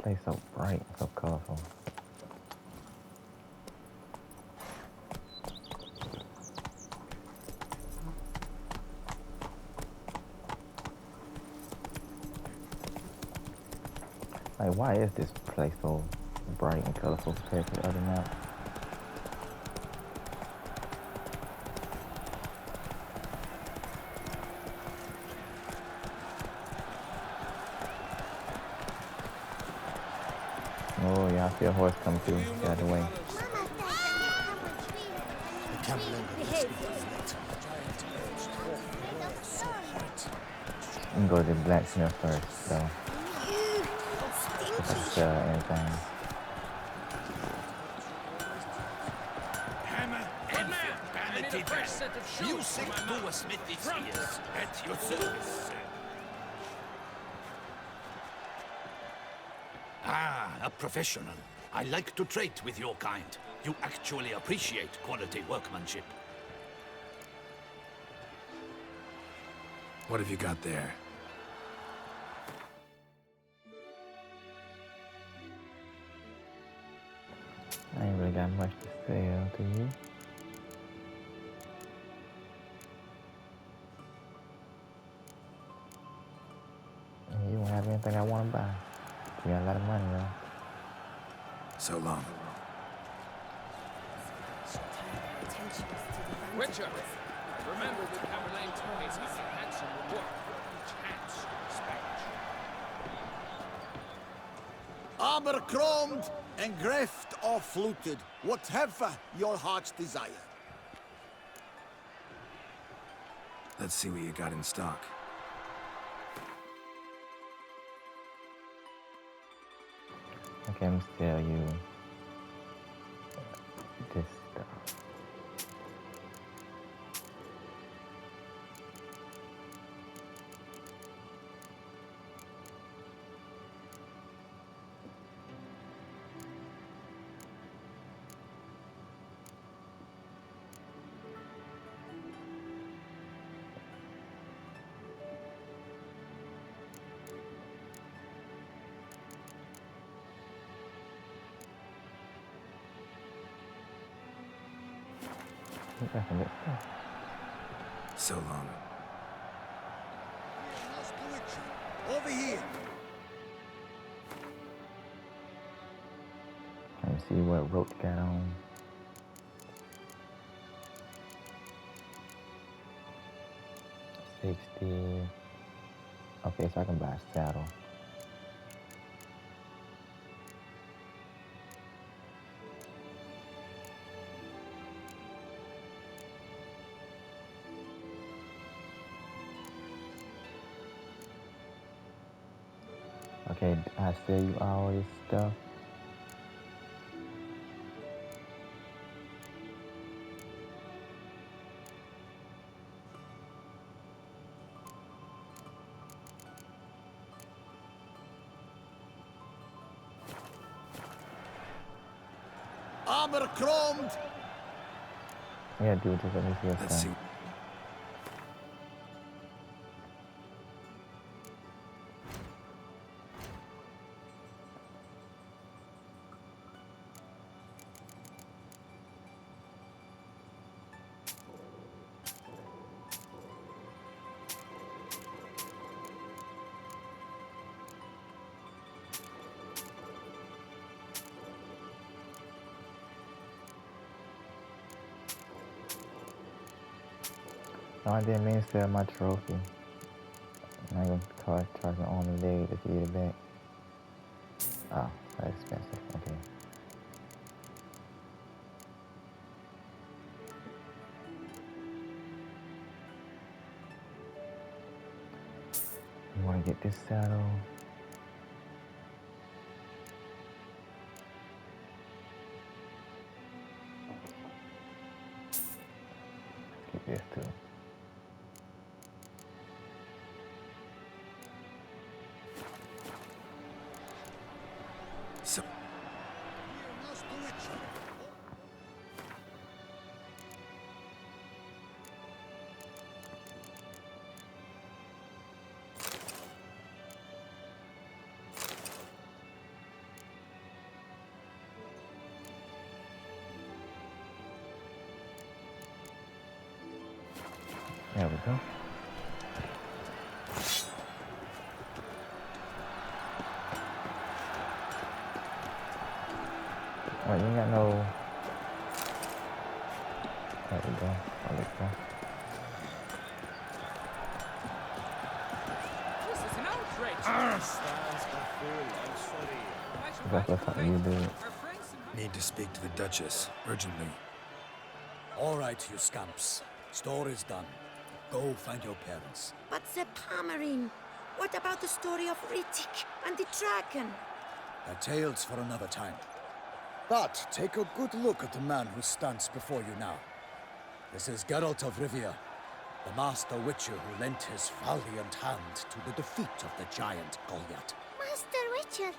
They so bright, so colorful. Like, why is this place so bright and colorful compared to the other maps? Oh yeah, I see a horse come through. Get out of the way. We can go to the blacksmith first, though. If I sell anything. Hammer and vanity bell. Music to a smithy's ears. At your service, sir. Ah, a professional. I like to trade with your kind. You actually appreciate quality workmanship. What have you got there? I ain't really got much to sell to you. You won't have anything I want to buy. You got a lot of money, though. So long. Witcher, remember that Caroline pays us a handsome reward for each hands dispatch. Armor chromed and greft or fluted, whatever your heart's desire. Let's see what you got in stock. Okay, I'm gonna sell you this stuff. You got some good stuff. So long. Over here. Let me see what Roach got on. $60. Okay, so I can buy a saddle. Okay, I sell you all this stuff. Armor chromed. Yeah, dude, just let me see your Let's stuff. see. No, I didn't mean to sell my trophy. I'm gonna charge my arm and leg to get it back. Oh, that's expensive. Okay. You wanna get this saddle? Let's get this too. So There we go. Oh, you ain't got no. There we go. Oh, let's go. This is an outrage. Stands before I'm sorry. That's something you do. Our friends in Need to speak to the Duchess, urgently. All right, you scamps. Story's done. Go find your parents. But the Pomerine, what about the story of Riddick and the dragon? They're tales for another time. But take a good look at the man who stands before you now. This is Geralt of Rivia, the master witcher who lent his valiant hand to the defeat of the giant Goliath. Master Witcher,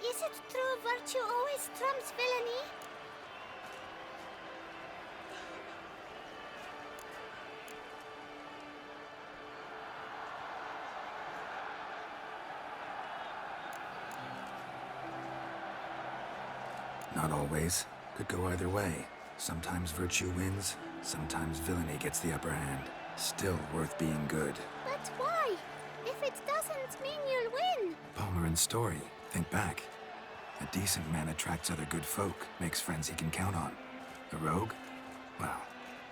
is it true virtue always trumps villainy? Not always. Could go either way. Sometimes virtue wins, sometimes villainy gets the upper hand. Still worth being good. But why? If it doesn't mean you'll win. Palmer story. Think back. A decent man attracts other good folk, makes friends he can count on. A rogue? Well,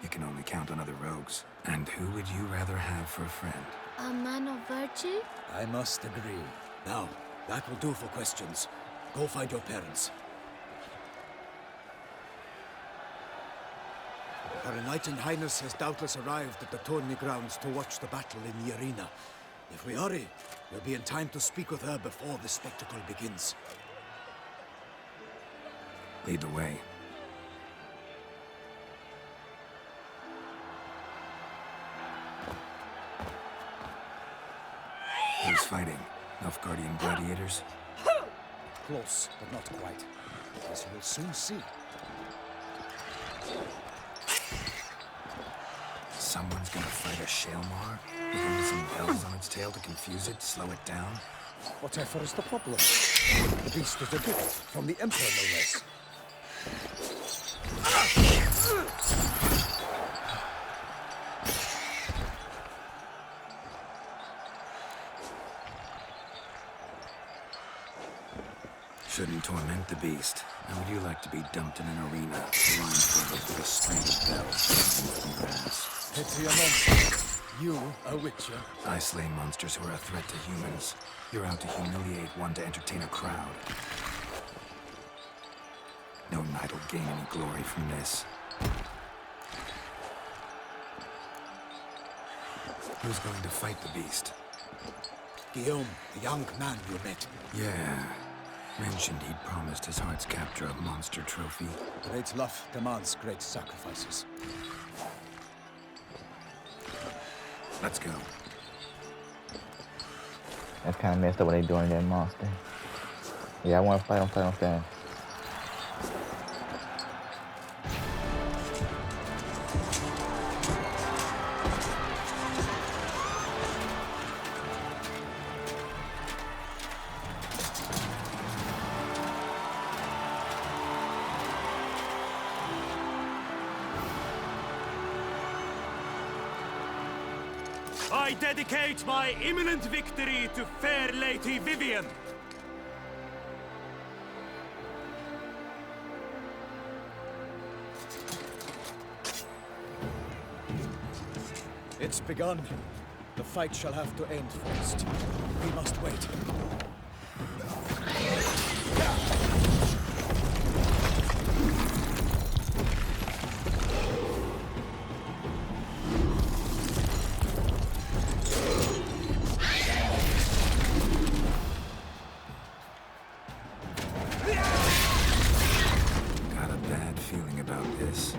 you can only count on other rogues. And who would you rather have for a friend? A man of virtue? I must agree. Now, that will do for questions. Go find your parents. Her Enlightened Highness has doubtless arrived at the tourney grounds to watch the battle in the arena. If we hurry, we'll be in time to speak with her before the spectacle begins. Lead the way. Who's fighting? Nilfgaardian gladiators? Close, but not quite. As you will soon see. Someone's gonna fight a Shaelmar? With only some bells on its tail to confuse it, slow it down? Whatever is the problem? The beast is a gift from the Emperor, no less. Shouldn't torment the beast. How would you like to be dumped in an arena, blindfolded with a string of bells from grass? Pity a monster. You, a witcher. I slay monsters who are a threat to humans. You're out to humiliate one to entertain a crowd. No knight will gain any glory from this. Who's going to fight the beast? Guillaume, the young man you met. Yeah. Mentioned he'd promised his heart's capture a monster trophy. Great love demands great sacrifices. Let's go. That's kind of messed up what they doing to that monster. Yeah, I want to fight him fast. I dedicate my imminent victory to fair Lady Vivienne. It's begun. The fight shall have to end first. We must wait. Got a bad feeling about this.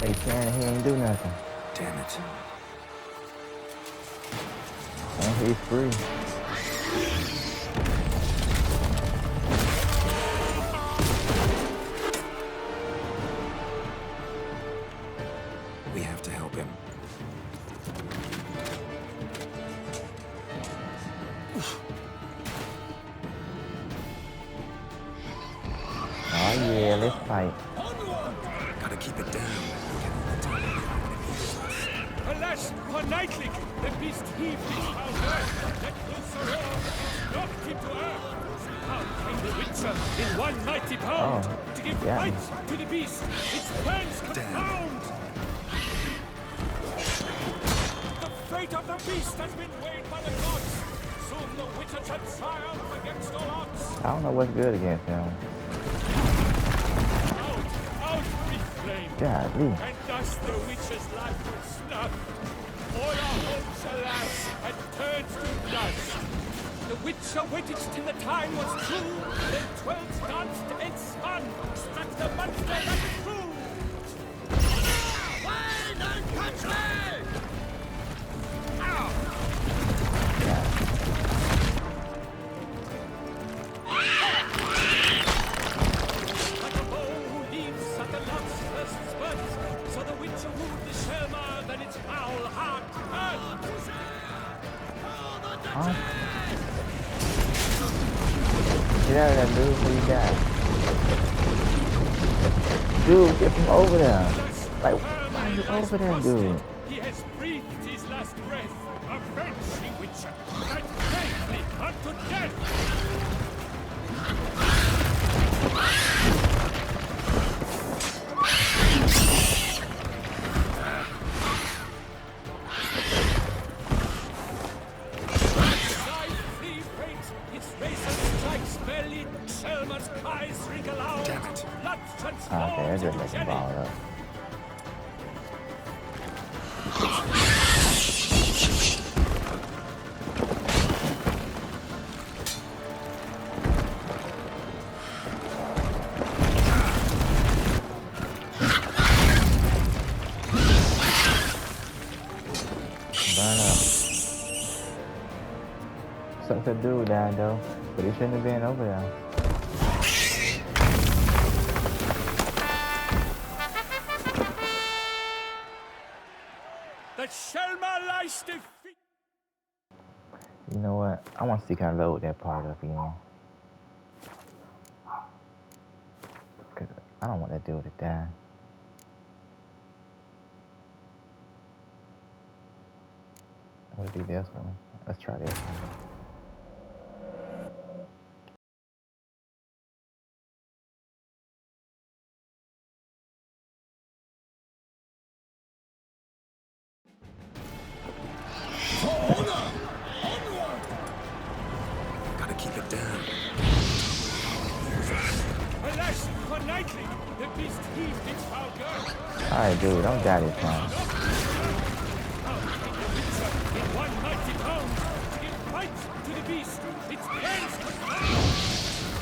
They saying he ain't do nothing. Damn it. And he's free. help him. Oh yeah, let's fight. Gotta keep it down. Alas, for Nightling, the beast heaved his foul earth, let loose a roar, knocked him to earth. How came the Witcher in one mighty pound to give fight to the beast, its plans confound? The fate of the beast has been weighed by the gods. Soon the Witcher shall triumph against all odds. I don't know what's good against him. Out with flame. Godly. And thus the Witcher's life was snuffed. All our hopes, alas, had turned to dust. The Witcher waited till the time was true, then 12 danced and spun, struck the monster like a crew. Wait and catch me! Ow! Like a bow who leaves at the love's first spurt, so the Witcher wooed the Shelma, then its foul heart hurt. Huh? Get out of there, dude, before you die. Dude, get from over there. Like, why are you over there, dude? He has breathed his last breath, avenging Witcher, and bravely unto death. Okay, they're just making ball up. Burn up. Sucks to do that though, but he shouldn't have been over there. You know what? I want to see kind of load that part up again. Cause I don't want that dude to die. Would it be this one? Let's try this one. Keep it down. Alas, for Nightling, the beast heaved its foul girth. Alright, dude, don't die this time. In one mighty pound, give fight to the beast, its plans confound.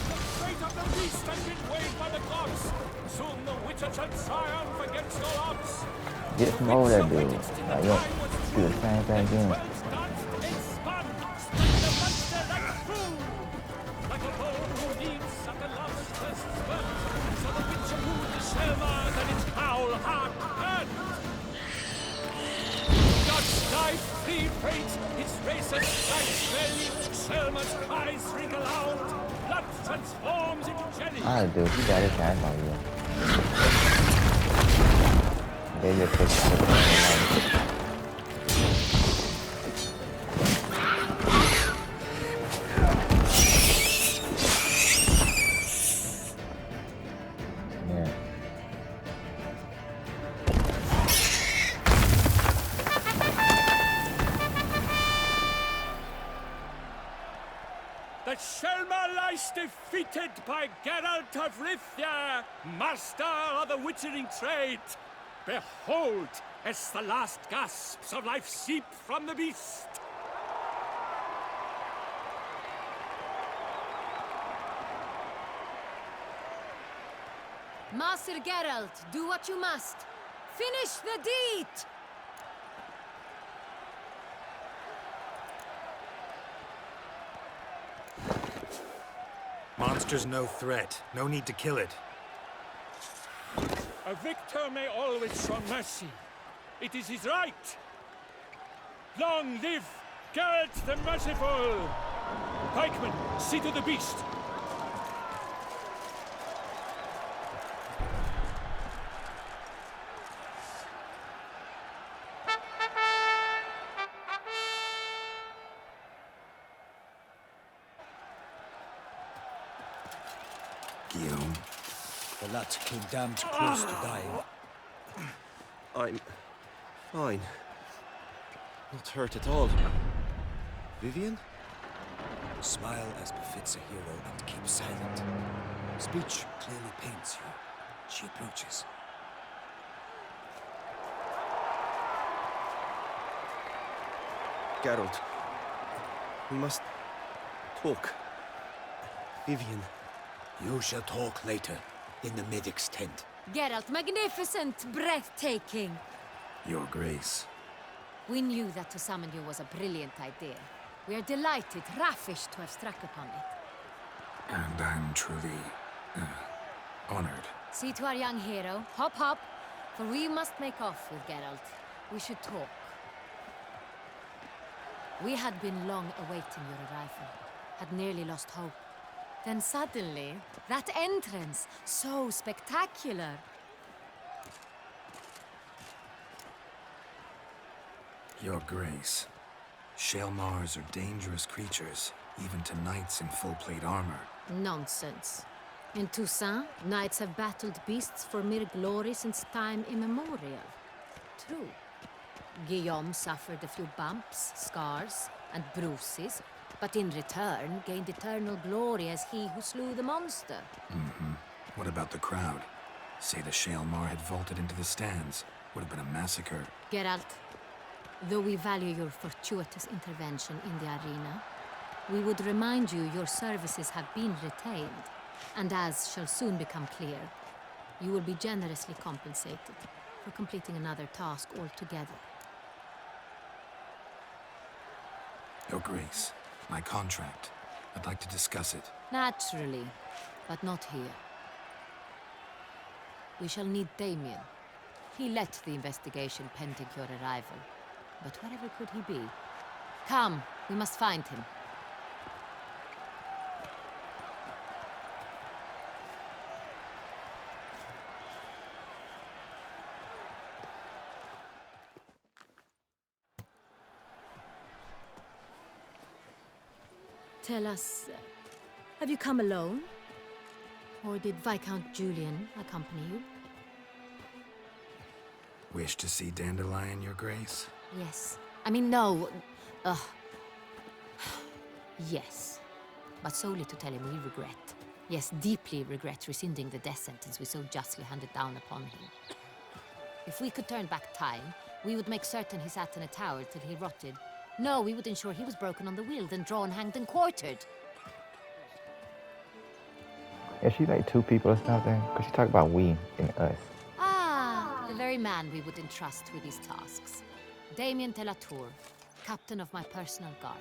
The fate of the beast has been weighed by the gods. Soon the Witcher shall triumph against all odds. Get from over there, dude. Like, yo, do the same thing again. Its racer strikes belly, Selma's cries ring aloud, blood transforms into jelly. Alright, dude, you got it, time on you. They just push it. Yeah. The Shelma lies defeated by Geralt of Rivia, master of the witchering trade. Behold, as the last gasps of life seep from the beast. Master Geralt, do what you must. Finish the deed! Monster's no threat. No need to kill it. A victor may always show mercy, It is his right! Long live Geralt the Merciful! Pikemen, see to the beast! Guillaume, The lad came damned close to dying. I'm fine. Not hurt at all. Vivian? Smile as befits a hero and keep silent. Speech clearly pains you. She approaches. Geralt. We must talk. Vivian. You shall talk later, in the medic's tent. Geralt, magnificent, breathtaking. Your Grace. We knew that to summon you was a brilliant idea. We are delighted, ravished to have struck upon it. And I'm truly, honored. See to our young hero. Hop, hop. For we must make off with Geralt. We should talk. We had been long awaiting your arrival. Had nearly lost hope. Then suddenly, that entrance, so spectacular. Your Grace. Shaelmars are dangerous creatures, even to knights in full-plate armor. Nonsense. In Toussaint, knights have battled beasts for mere glory since time immemorial. True. Guillaume suffered a few bumps, scars, and bruises, but in return gained eternal glory as he who slew the monster. What about the crowd? Say the Shaelmar had vaulted into the stands. Would have been a massacre. Geralt, though we value your fortuitous intervention in the arena, we would remind you your services have been retained, and as shall soon become clear, you will be generously compensated for completing another task altogether. Your Grace, my contract. I'd like to discuss it. Naturally, but not here. We shall need Damien. He led the investigation pending your arrival. But wherever could he be? Come, we must find him. Tell us, have you come alone? Or did Viscount Julian accompany you? Wish to see Dandelion, Your Grace? Yes. I mean, no. Yes. But solely to tell him we regret. Yes, deeply regret rescinding the death sentence we so justly handed down upon him. If we could turn back time, we would make certain he sat in a tower till he rotted. No, we would ensure he was broken on the wheel, then drawn, hanged, and quartered. Is she like two people or something? Because she talked about we and us. Ah, the very man we would entrust with these tasks. Damien de la Tour, captain of my personal guard.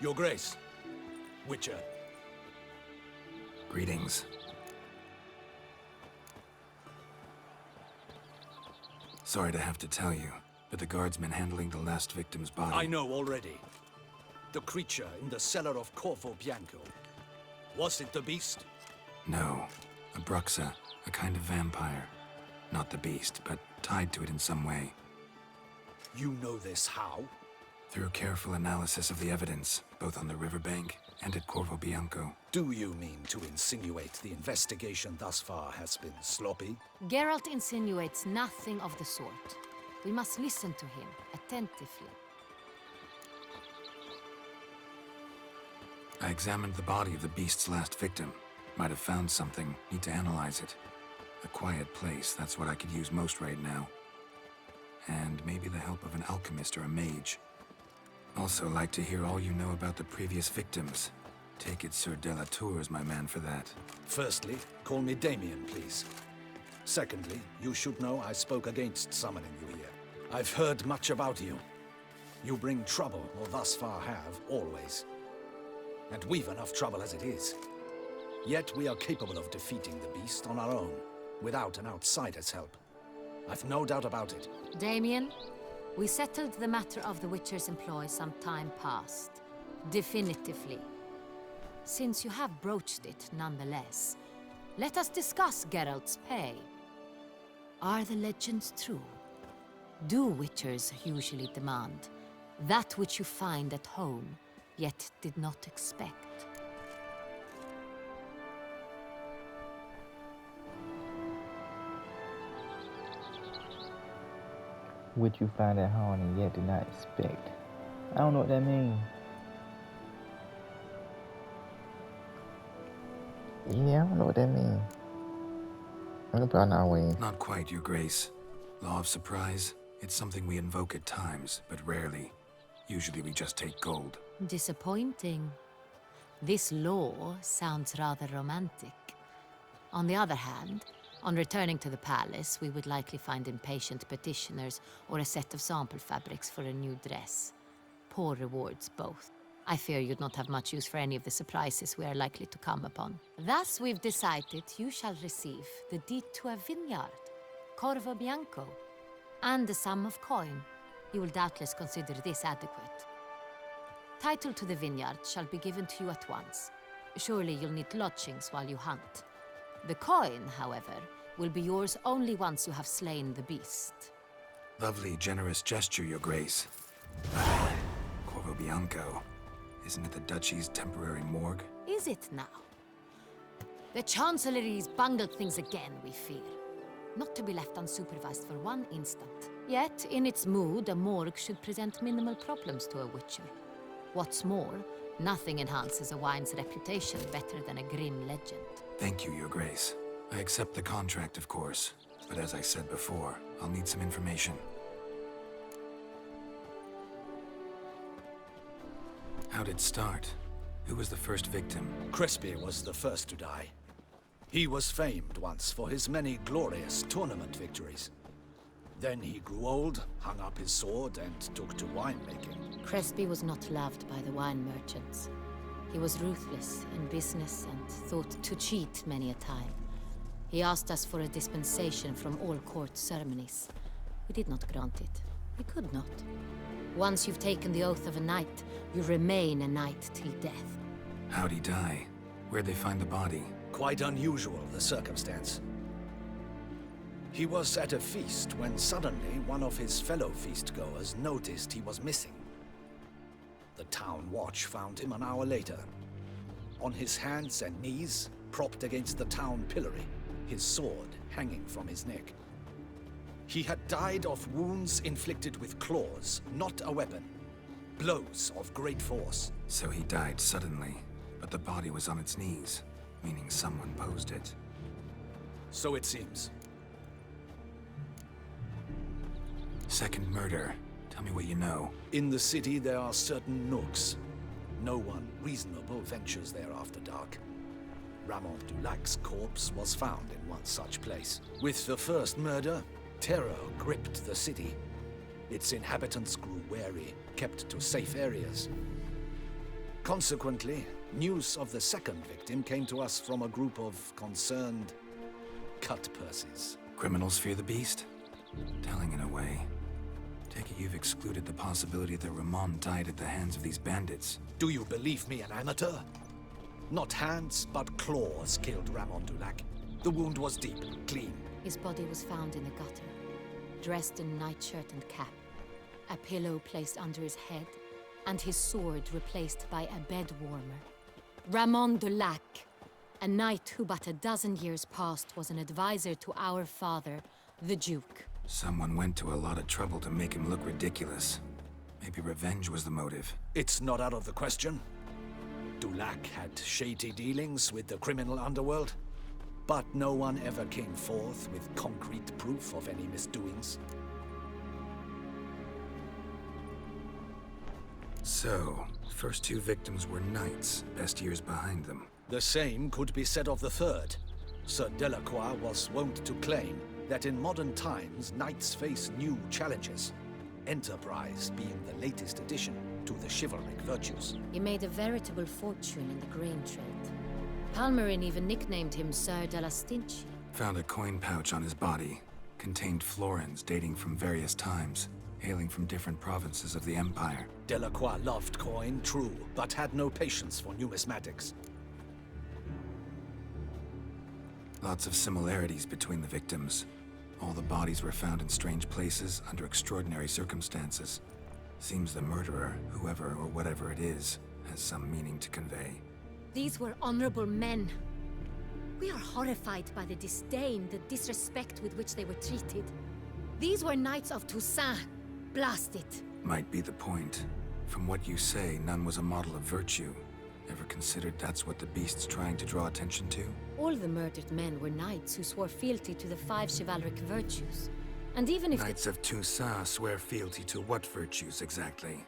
Your Grace. Witcher. Greetings. Sorry to have to tell you, but the guardsmen handling the last victim's body... I know already. The creature in the cellar of Corvo Bianco. Was it the beast? No. A Bruxa, a kind of vampire. Not the beast, but tied to it in some way. You know this how? Through careful analysis of the evidence, both on the riverbank and at Corvo Bianco. Do you mean to insinuate the investigation thus far has been sloppy? Geralt insinuates nothing of the sort. We must listen to him attentively. I examined the body of the beast's last victim. Might have found something. Need to analyze it. A quiet place, that's what I could use most right now. And maybe the help of an alchemist or a mage. Also like to hear all you know about the previous victims. Take it Sir de la Tour is my man for that. Firstly, call me Damien, please. Secondly, you should know I spoke against summoning you here. I've heard much about you. You bring trouble, or thus far have, always. And we've enough trouble as it is. Yet we are capable of defeating the beast on our own, without an outsider's help. I've no doubt about it. Damien, we settled the matter of the Witcher's employ some time past. Definitively. Since you have broached it nonetheless, let us discuss Geralt's pay. Are the legends true? Do Witchers usually demand that which you find at home, yet did not expect? Which you find at home and yet did not expect. I don't know what that means. Yeah, I don't know what that means. I'm gonna put on our way. Not quite, Your Grace. Law of surprise, it's something we invoke at times, but rarely. Usually we just take gold. Disappointing. This law sounds rather romantic. On the other hand, on returning to the palace, we would likely find impatient petitioners or a set of sample fabrics for a new dress. Poor rewards, both. I fear you'd not have much use for any of the surprises we are likely to come upon. Thus, we've decided you shall receive the deed to a vineyard, Corvo Bianco, and a sum of coin. You will doubtless consider this adequate. Title to the vineyard shall be given to you at once. Surely you'll need lodgings while you hunt. The coin, however, will be yours only once you have slain the beast. Lovely, generous gesture, Your Grace. Corvo Bianco. Isn't it the Duchy's temporary morgue? Is it now? The Chancellery's bungled things again, we fear. Not to be left unsupervised for one instant. Yet, in its mood, a morgue should present minimal problems to a Witcher. What's more, nothing enhances a wine's reputation better than a grim legend. Thank you, Your Grace. I accept the contract, of course. But as I said before, I'll need some information. How'd it start? Who was the first victim? Crespi was the first to die. He was famed once for his many glorious tournament victories. Then he grew old, hung up his sword, and took to winemaking. Crespi was not loved by the wine merchants. He was ruthless in business and thought to cheat many a time. He asked us for a dispensation from all court ceremonies. We did not grant it. We could not. Once you've taken the oath of a knight, you remain a knight till death. How'd he die? Where'd they find the body? Quite unusual, the circumstance. He was at a feast when suddenly one of his fellow feastgoers noticed he was missing. The town watch found him an hour later. On his hands and knees, propped against the town pillory, his sword hanging from his neck. He had died of wounds inflicted with claws, not a weapon. Blows of great force. So he died suddenly, but the body was on its knees, meaning someone posed it. So it seems. Second murder. Tell me what you know. In the city there are certain nooks. No one reasonable ventures there after dark. Ramon Dulac's corpse was found in one such place. With the first murder, terror gripped the city. Its inhabitants grew wary, kept to safe areas. Consequently, news of the second victim came to us from a group of concerned cut-purses. Criminals fear the beast? Telling in a way. Take it you've excluded the possibility that Ramon died at the hands of these bandits. Do you believe me an amateur? Not hands, but claws killed Ramon Dulac. The wound was deep, clean. His body was found in a gutter, dressed in nightshirt and cap, a pillow placed under his head, and his sword replaced by a bed warmer. Ramon Dulac, a knight who but a dozen years past was an advisor to our father, the Duke. Someone went to a lot of trouble to make him look ridiculous. Maybe revenge was the motive. It's not out of the question. Dulac had shady dealings with the criminal underworld, but no one ever came forth with concrete proof of any misdoings. So, first two victims were knights, best years behind them. The same could be said of the third. Sir Delacroix was wont to claim that in modern times, knights face new challenges, enterprise being the latest addition to the chivalric virtues. He made a veritable fortune in the grain trade. Palmerin even nicknamed him Sir de la Stinchi. Found a coin pouch on his body. contained florins dating from various times, hailing from different provinces of the Empire. Delacroix loved coin, true, but had no patience for numismatics. Lots of similarities between the victims. All the bodies were found in strange places under extraordinary circumstances. Seems the murderer, whoever or whatever it is, has some meaning to convey. These were honorable men. We are horrified by the disdain, the disrespect with which they were treated. These were Knights of Toussaint. Blast it. Might be the point. From what you say, none was a model of virtue. Ever considered that's what the beast's trying to draw attention to? All the murdered men were knights who swore fealty to the 5 chivalric virtues. And even if Knights of Toussaint swear fealty to what virtues exactly?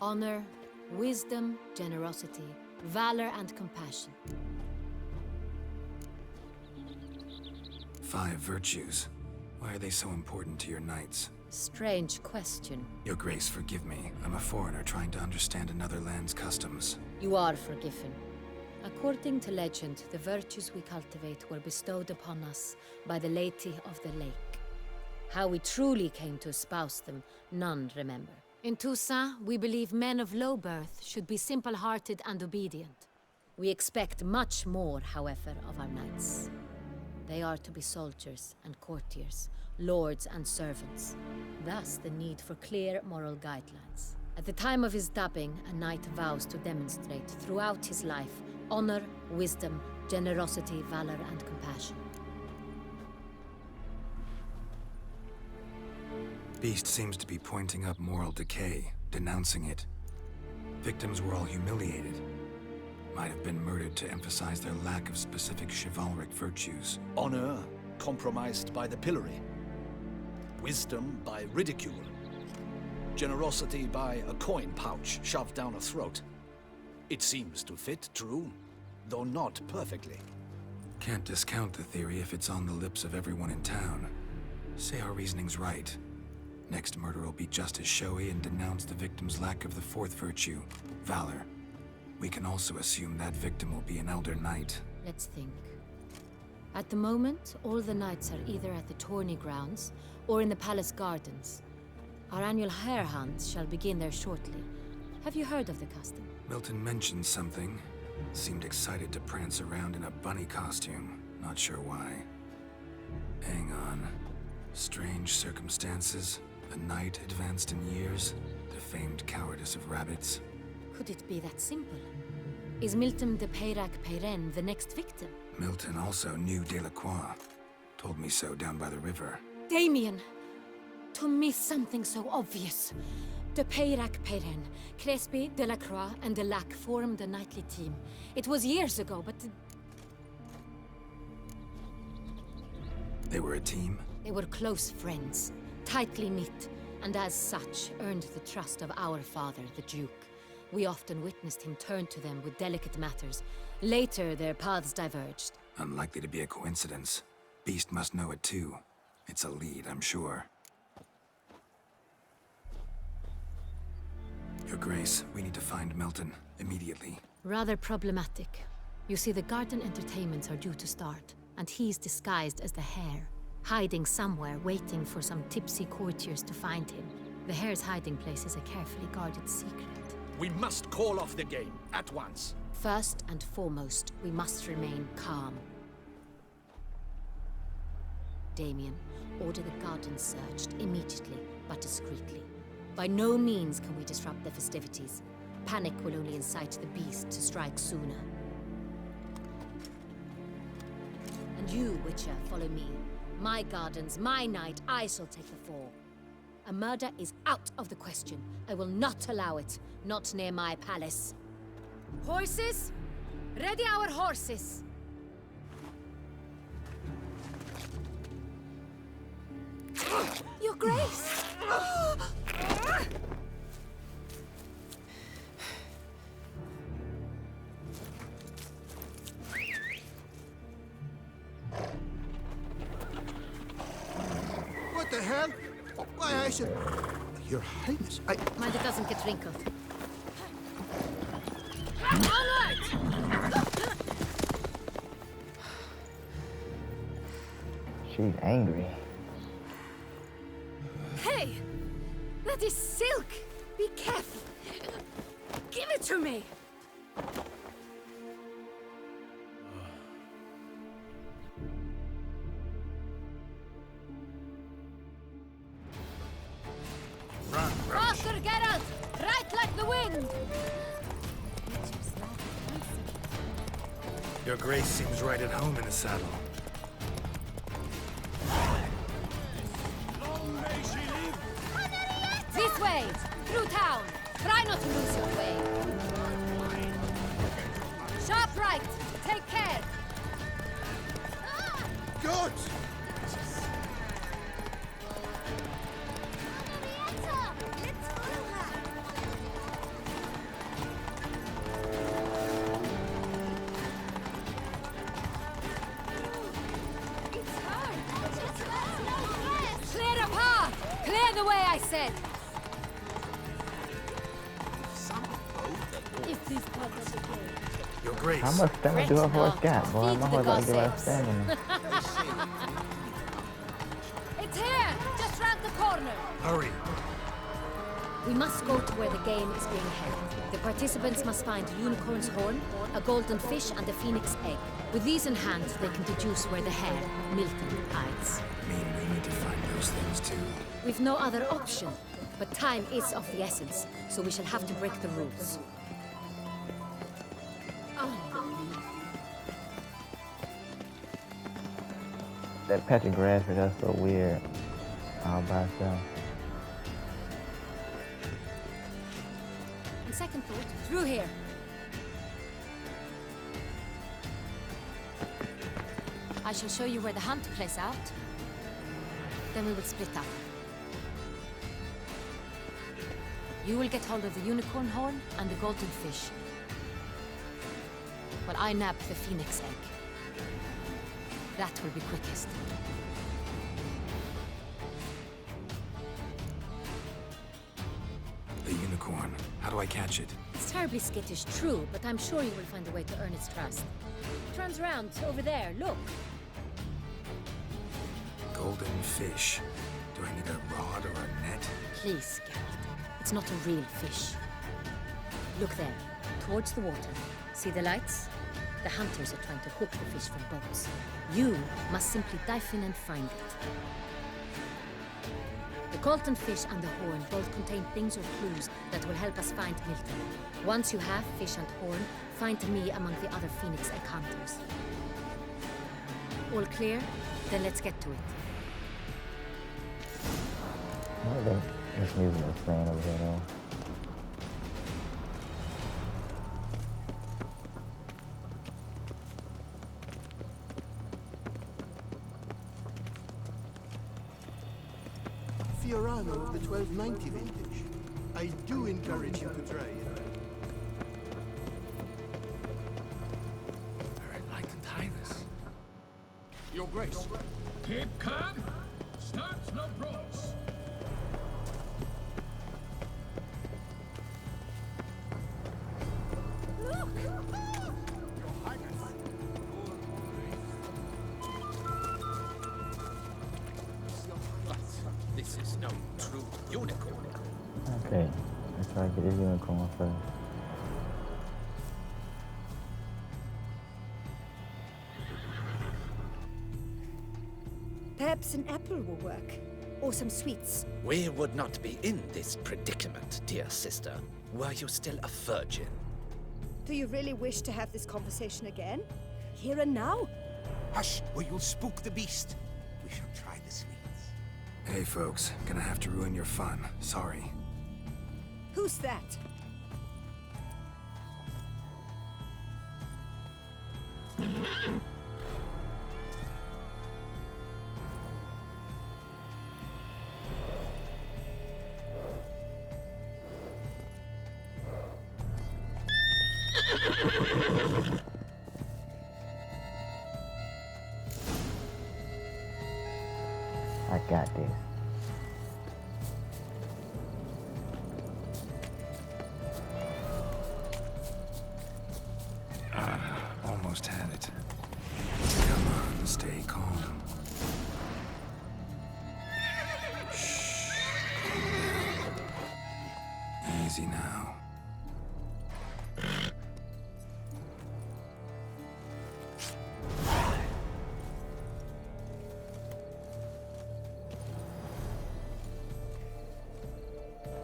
honor, wisdom, generosity, valor, and compassion. 5 virtues. Why are they so important to your knights? Strange question. Your Grace, forgive me. I'm a foreigner trying to understand another land's customs. You are forgiven. According to legend, the virtues we cultivate were bestowed upon us by the Lady of the Lake. How we truly came to espouse them, none remember. In Toussaint, we believe men of low birth should be simple-hearted and obedient. We expect much more, however, of our knights. They are to be soldiers and courtiers, lords and servants. Thus, the need for clear moral guidelines. At the time of his dubbing, a knight vows to demonstrate throughout his life honor, wisdom, generosity, valor, and compassion. Beast seems to be pointing up moral decay, denouncing it. Victims were all humiliated. Might have been murdered to emphasize their lack of specific chivalric virtues. Honor compromised by the pillory. Wisdom by ridicule. Generosity by a coin pouch shoved down a throat. It seems to fit, true, though not perfectly. Can't discount the theory if it's on the lips of everyone in town. Say our reasoning's right. Next murder will be just as showy and denounce the victim's lack of the 4th virtue, valor. We can also assume that victim will be an elder knight. Let's think. At the moment, all the knights are either at the tourney grounds or in the palace gardens. Our annual hare hunts shall begin there shortly. Have you heard of the custom? Milton mentioned something. Seemed excited to prance around in a bunny costume. Not sure why. Hang on. Strange circumstances. A knight advanced in years. The famed cowardice of rabbits. Could it be that simple? Is Milton de Peyrac-Peyren the next victim? Milton also knew Delacroix. Told me so down by the river. Damien! To miss something so obvious. De Peyrac-Peyren, Crespi, Delacroix, and Delac formed a knightly team. It was years ago, but... They were a team? They were close friends, tightly knit, and as such earned the trust of our father, the Duke. We often witnessed him turn to them with delicate matters. Later, their paths diverged. Unlikely to be a coincidence. Beast must know it too. It's a lead, I'm sure. Your Grace, we need to find Milton, immediately. Rather problematic. You see, the garden entertainments are due to start, and he's disguised as the hare, hiding somewhere, waiting for some tipsy courtiers to find him. The hare's hiding place is a carefully guarded secret. We must call off the game, at once. First and foremost, we must remain calm. Damien, order the garden searched immediately, but discreetly. By no means can we disrupt the festivities. Panic will only incite the beast to strike sooner. And you, Witcher, follow me. My gardens, my night, I shall take the fall. A murder is out of the question. I will not allow it. Not near my palace. Horses? Ready our horses! Your Grace! What the hell? Why, I should... Your Highness, Mind it doesn't get wrinkled. Onward! She's angry. Hey! That is silk! Be careful! Give it to me! Faster, Geralt! Right like the wind! Your grace seems right at home in the saddle. This way! Through town! Try not to lose your way! Sharp right! Take care! Good! Clear the path! Clear the way, I said! Your grace. How much stamina do a horse got? Boy, my horse gotta give us stamina. It's here! Just round the corner! Hurry. We must go to where the game is being held. The participants must find a unicorn's horn, a golden fish, and a phoenix egg. With these in hand, they can deduce where the hare, Milton, hides. Mean we need to find those things too. We've no other option. But time is of the essence, so we shall have to break the rules. That patch of grass is just so weird. All by itself. On second thought, through here. I shall show you where the hunt plays out. Then we will split up. You will get hold of the unicorn horn and the golden fish, while I nab the phoenix egg. That will be quickest. The unicorn. How do I catch it? It's terribly skittish, true, but I'm sure you will find a way to earn its trust. It runs round over there, look. Golden fish. Do I need a rod or a net? Please, Geralt. It's not a real fish. Look there, towards the water. See the lights? The hunters are trying to hook the fish from boats. You must simply dive in and find it. The golden fish and the horn both contain things or clues that will help us find Milton. Once you have fish and horn, find me among the other phoenix egg hunters. All clear? Then let's get to it. What are they? This music is playing over there though. Fiorano of the 1290 vintage. I do encourage you to try it. Very enlightened highness. Your Grace. Keep calm. Start no brawls. This is no true unicorn. Okay, let's try to get this unicorn first. Perhaps an apple will work. Or some sweets. We would not be in this predicament, dear sister, were you still a virgin. Do you really wish to have this conversation again? Here and now? Hush, or you'll spook the beast. We shall try the sweets. Hey folks, gonna have to ruin your fun. Sorry. Who's that? I got this. Almost had it. Come on, stay calm. Shh. Easy now.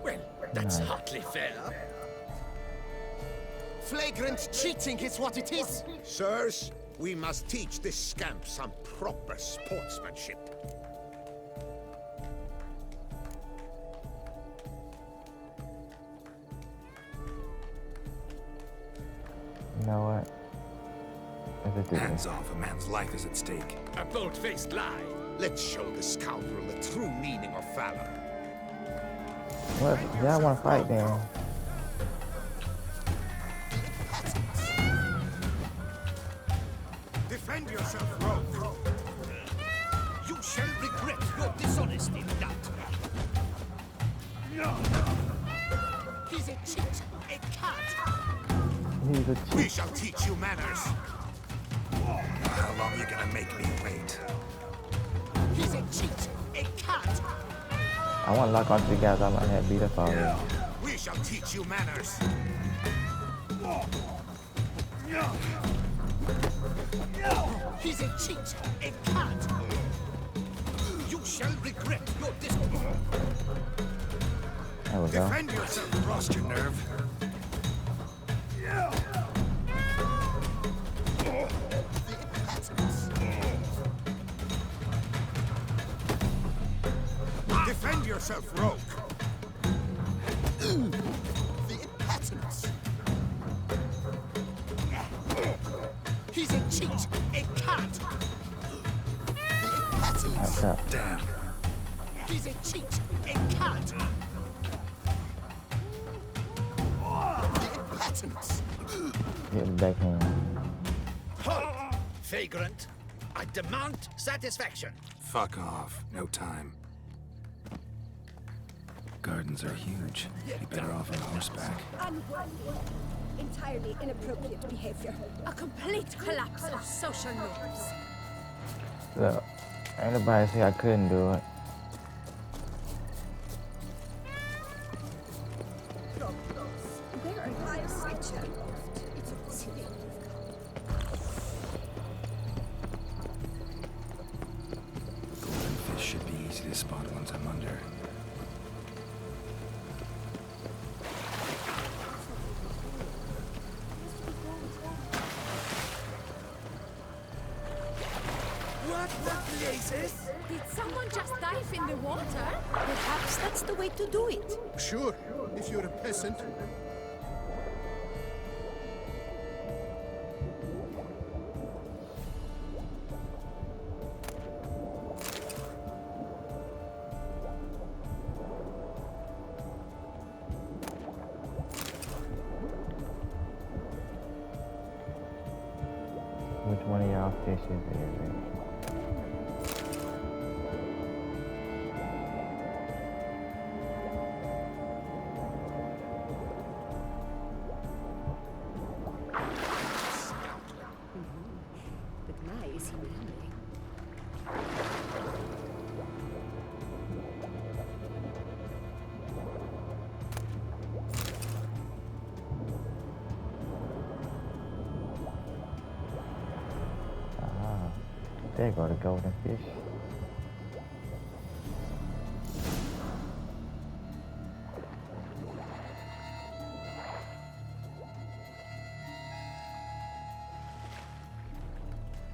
Well, that's hardly fair. Flagrant cheating is what it is. Sirs, we must teach this scamp some proper sportsmanship. You know what? Hands off, a man's life is at stake. A bold-faced lie. Let's show the scoundrel the true meaning of valor. What? Y'all want to fight then? Defend yourself, rogue. You shall regret your dishonesty, lad. He's a cheat, a cat. He's a cheat. We shall teach you manners. How long you gonna make me wait? He's a cheat, a cat. I want to lock onto you guys. I might have beat up already. We shall teach you manners. He's a cheat, a cat. You shall regret your dishonesty. There we go. Defend yourself, Lost your nerve? Defend yourself, rogue. The impotence. He's a cheat, a cat. The impotence. That's up. Damn. He's a cheat, a cat. The impotence. Get the backhand. Halt! Vagrant, I demand satisfaction. Fuck off. No time. Gardens are huge. Be better off on horseback. Unworthy. Entirely inappropriate behavior. A complete collapse of social norms. Look, ain't nobody say I couldn't do it. Where are lives, Richard? It's silly. Golden fish should be easy to spot once I'm under. What the blazes? Did someone just dive in the water? Perhaps that's the way to do it. Sure, if you're a peasant. Which one of y'all fishes is it? But why is he meddling? Ah, there go the golden fish.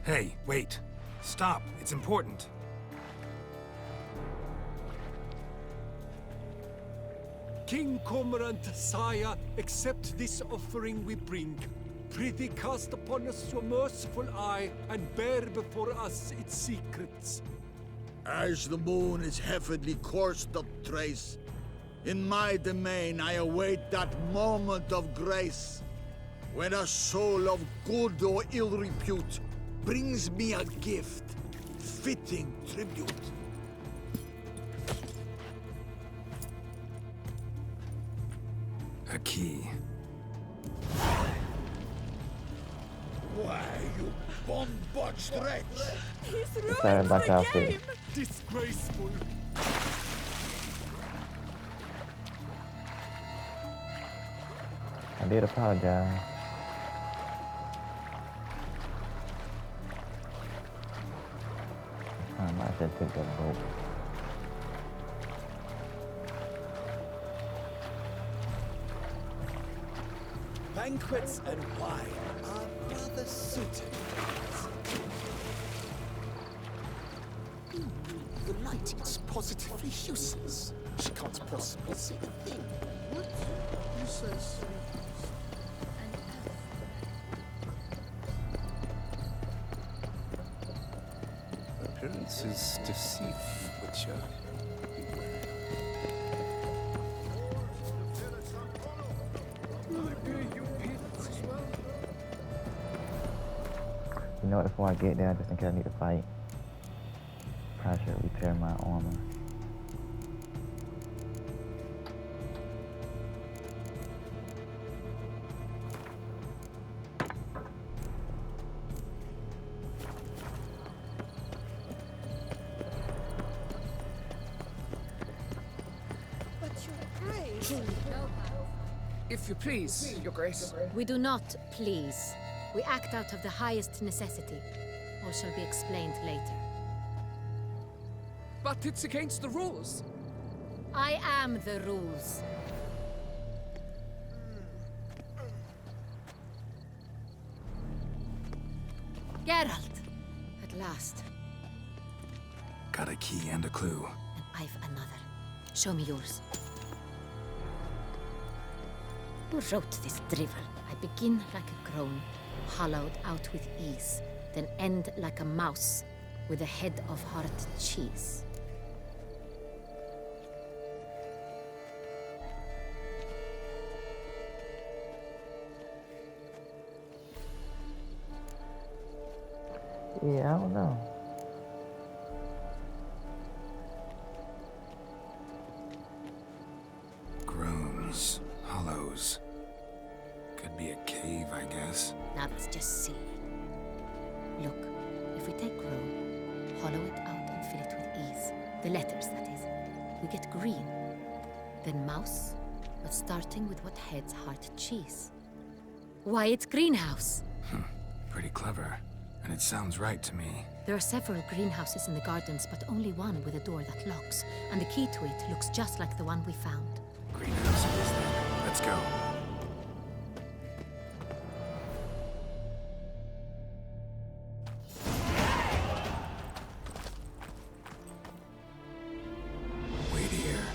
Hey, wait. Stop. It's important. King Cormorant, sire, accept this offering we bring. Prithee cast upon us your merciful eye, and bear before us its secrets. As the moon is heavenly coursed of trace, in my domain I await that moment of grace, when a soul of good or ill repute brings me a gift, fitting tribute. A key. Why, you bomb-botched wretch! He's Sorry ruined about my that game! Disgraceful. I did apologize. I should take that boat. Banquets and wine are rather suited. The lighting's positively useless. She can't possibly see a thing. What? You say so? Appearances deceive, Witcher. You know what, before I get there, just in case I need to fight, probably should repair my armor. But you're brave. If you please, Your Grace. We do not please. We act out of the highest necessity. All shall be explained later. But it's against the rules. I am the rules. Geralt! At last. Got a key and a clue. And I've another. Show me yours. Who wrote this drivel? I begin like a groan, hollowed out with ease, then end like a mouse, with a head of hard cheese. Yeah, I don't know. Groans, hollows. Could be a cave, I guess. Now that's just silly. Look, if we take groan, hollow it out and fill it with ease, the letters, that is, we get green. Then mouse, but starting with what heads hard cheese. Why, it's greenhouse! Pretty clever. And it sounds right to me. There are several greenhouses in the gardens, but only one with a door that locks, and the key to it looks just like the one we found. Greenhouse it is then. Let's go. Wait here.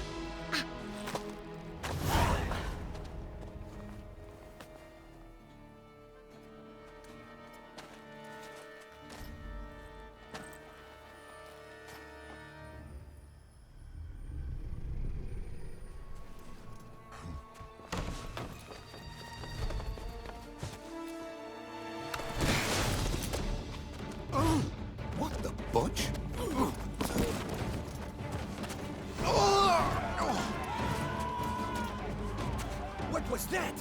What the butch? What was that?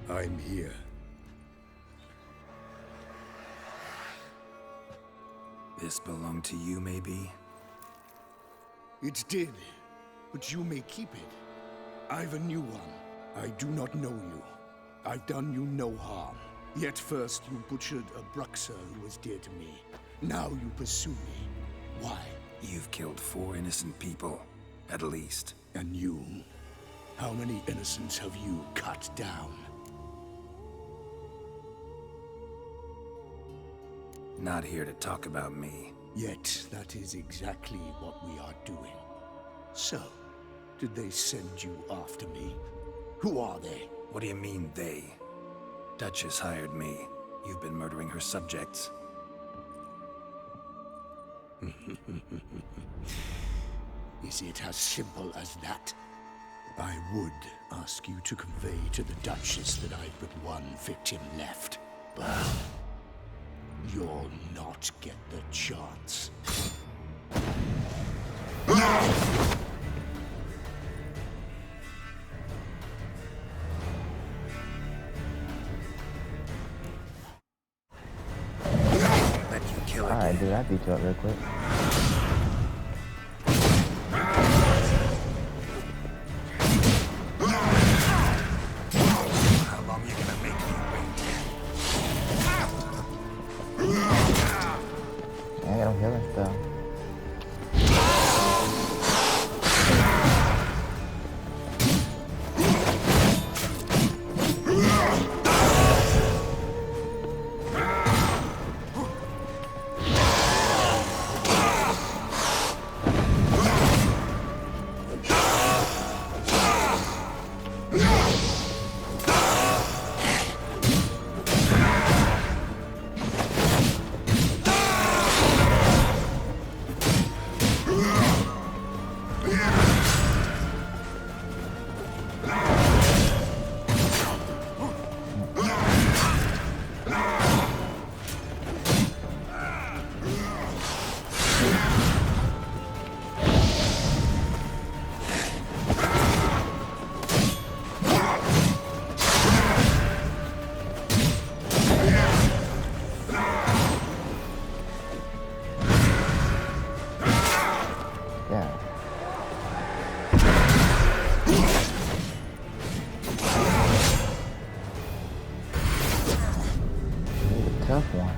I'm here. This belonged to you, maybe? It did, but you may keep it. I've a new one. I do not know you. I've done you no harm. Yet first you butchered a Bruxer who was dear to me. Now you pursue me. Why? You've killed 4 innocent people, at least. And you? How many innocents have you cut down? Not here to talk about me. Yet that is exactly what we are doing. So, did they send you after me? Who are they? What do you mean, they? Duchess hired me. You've been murdering her subjects. Is it as simple as that? I would ask you to convey to the Duchess that I've but one victim left, but you'll not get the chance. Let you kill again. Alright, dude, I beat you up real quick. How long are you gonna make me wait? I ain't got no healing stuff. Tough ones.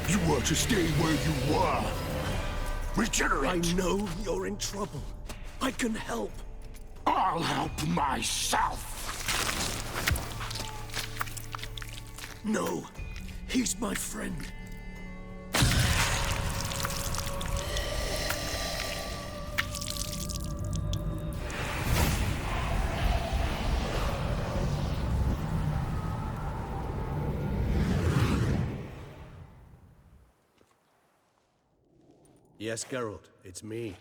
You were to stay where you were. Regenerate. I know you're in trouble. I can help. I'll help myself. No, he's my friend. Yes, Geralt, it's me.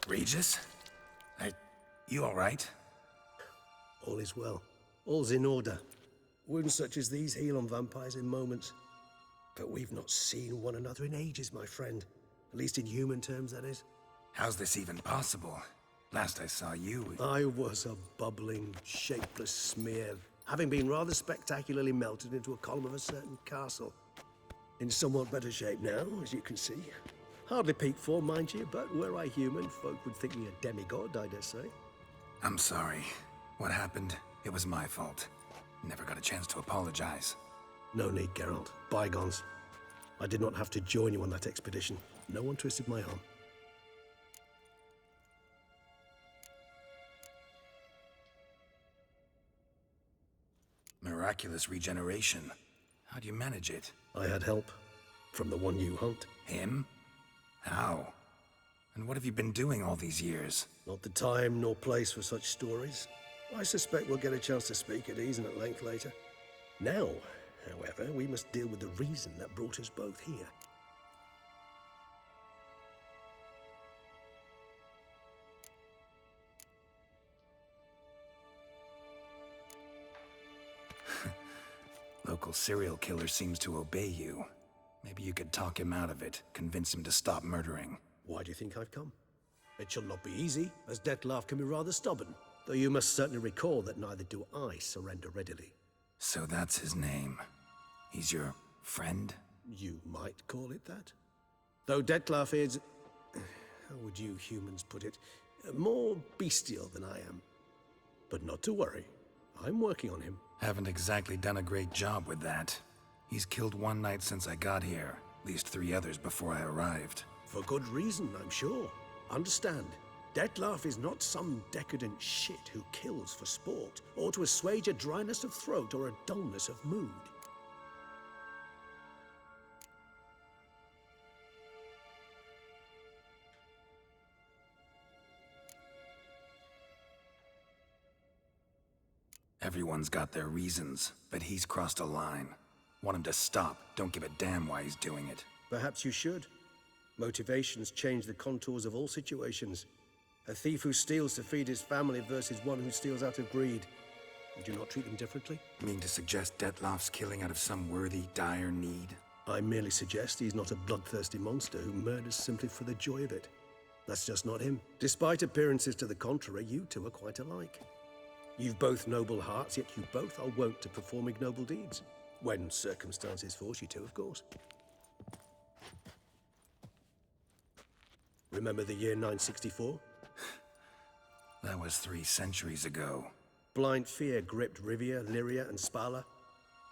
Regis? You all right? All is well. All's in order. Wounds such as these heal on vampires in moments. But we've not seen one another in ages, my friend. At least in human terms, that is. How's this even possible? Last I saw you... I was a bubbling, shapeless smear, having been rather spectacularly melted into a column of a certain castle. In somewhat better shape now, as you can see. Hardly peak form, mind you, but were I human, folk would think me a demigod, I dare say. I'm sorry. What happened, it was my fault. Never got a chance to apologize. No need, Geralt. Bygones. I did not have to join you on that expedition. No one twisted my arm. Miraculous regeneration. How do you manage it? I had help. From the one you hunt. Him? How? And what have you been doing all these years? Not the time nor place for such stories. I suspect we'll get a chance to speak at ease and at length later. Now, however, we must deal with the reason that brought us both here. Local serial killer seems to obey you. Maybe you could talk him out of it, convince him to stop murdering. Why do you think I've come? It shall not be easy, as Dettlaff can be rather stubborn. Though you must certainly recall that neither do I surrender readily. So that's his name. He's your friend? You might call it that. Though Dettlaff is... how would you humans put it? More bestial than I am. But not to worry. I'm working on him. Haven't exactly done a great job with that. He's killed one knight since I got here. At least 3 others before I arrived. For good reason, I'm sure. Understand, Dettlaff is not some decadent shit who kills for sport, or to assuage a dryness of throat or a dullness of mood. Everyone's got their reasons, but he's crossed a line. Want him to stop. Don't give a damn why he's doing it. Perhaps you should. Motivations change the contours of all situations. A thief who steals to feed his family versus one who steals out of greed. Would you not treat them differently? Mean to suggest Dettlaff's killing out of some worthy, dire need? I merely suggest he's not a bloodthirsty monster who murders simply for the joy of it. That's just not him. Despite appearances to the contrary, you two are quite alike. You've both noble hearts, yet you both are wont to perform ignoble deeds. When circumstances force you to, of course. Remember the year 964? That was 3 centuries ago. Blind fear gripped Rivia, Lyria, and Spala.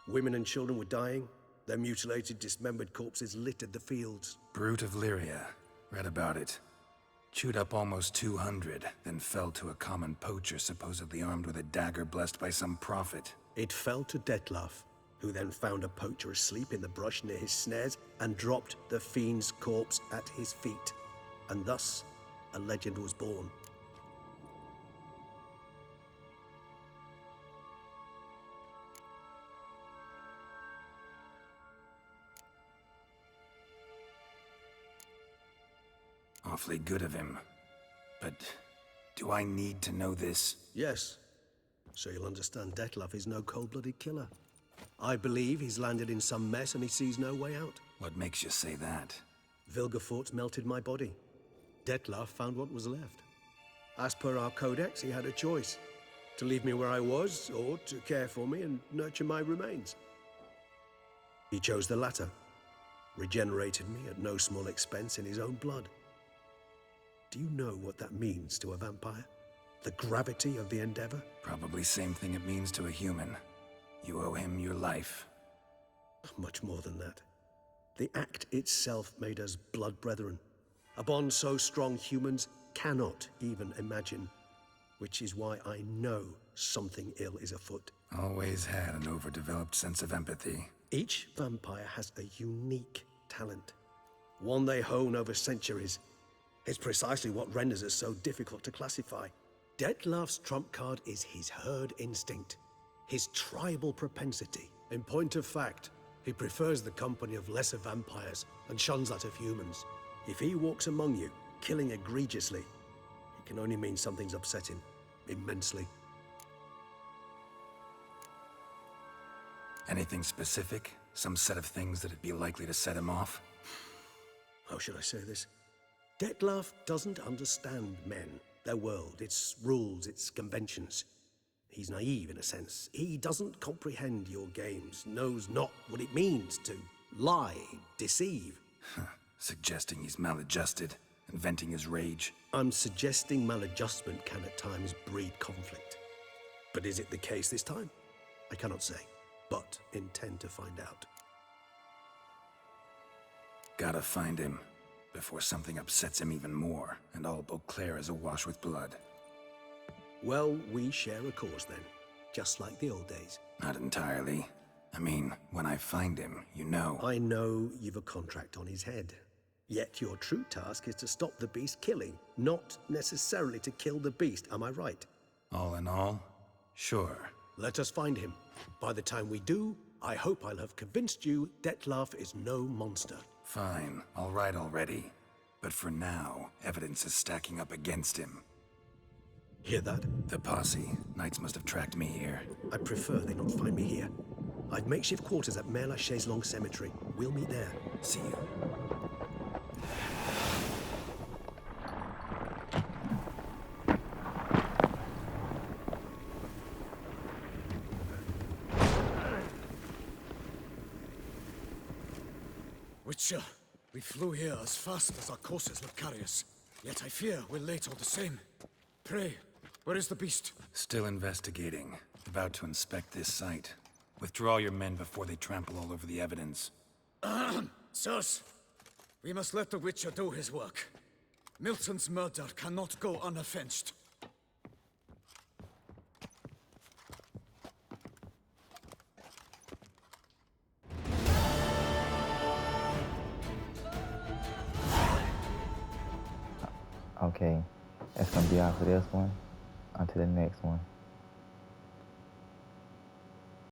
Women and children were dying. Their mutilated, dismembered corpses littered the fields. Brute of Lyria. Read about it. Chewed up almost 200, then fell to a common poacher supposedly armed with a dagger blessed by some prophet. It fell to Dettlaff, who then found a poacher asleep in the brush near his snares and dropped the fiend's corpse at his feet. And thus, a legend was born. Awfully good of him. But do I need to know this? Yes. So you'll understand Dettlaff is no cold-blooded killer. I believe he's landed in some mess and he sees no way out. What makes you say that? Vilgefortz melted my body. Dettlaff found what was left. As per our codex, he had a choice. To leave me where I was, or to care for me and nurture my remains. He chose the latter. Regenerated me at no small expense in his own blood. Do you know what that means to a vampire? The gravity of the endeavor? Probably same thing it means to a human. You owe him your life. Much more than that. The act itself made us blood brethren. A bond so strong humans cannot even imagine. Which is why I know something ill is afoot. Always had an overdeveloped sense of empathy. Each vampire has a unique talent. One they hone over centuries. It's precisely what renders it so difficult to classify. Dettlaff's trump card is his herd instinct, his tribal propensity. In point of fact, he prefers the company of lesser vampires and shuns that of humans. If he walks among you, killing egregiously, it can only mean something's upset him, immensely. Anything specific? Some set of things that'd be likely to set him off? How should I say this? Dettlaff doesn't understand men, their world, its rules, its conventions. He's naive in a sense. He doesn't comprehend your games, knows not what it means to lie, deceive. Suggesting he's maladjusted and venting his rage. I'm suggesting maladjustment can at times breed conflict. But is it the case this time? I cannot say, but intend to find out. Gotta find him before something upsets him even more, and all Beauclair is awash with blood. Well, we share a cause then, just like the old days. Not entirely. I mean, when I find him, you know. I know you've a contract on his head. Yet your true task is to stop the beast killing, not necessarily to kill the beast, am I right? All in all, sure. Let us find him. By the time we do, I hope I'll have convinced you Dettlaff is no monster. Fine, all right already. But for now, evidence is stacking up against him. Hear that? The posse. Knights must have tracked me here. I prefer they not find me here. I've makeshift quarters at Mère Lachaise Long Cemetery. We'll meet there. See you. Witcher, we flew here as fast as our courses would carry us. Yet I fear we're late all the same. Pray, where is the beast? Still investigating. About to inspect this site. Withdraw your men before they trample all over the evidence. Sirs, we must let the Witcher do his work. Milton's murder cannot go unavenged. Okay, that's gonna be all for this one. On to the next one.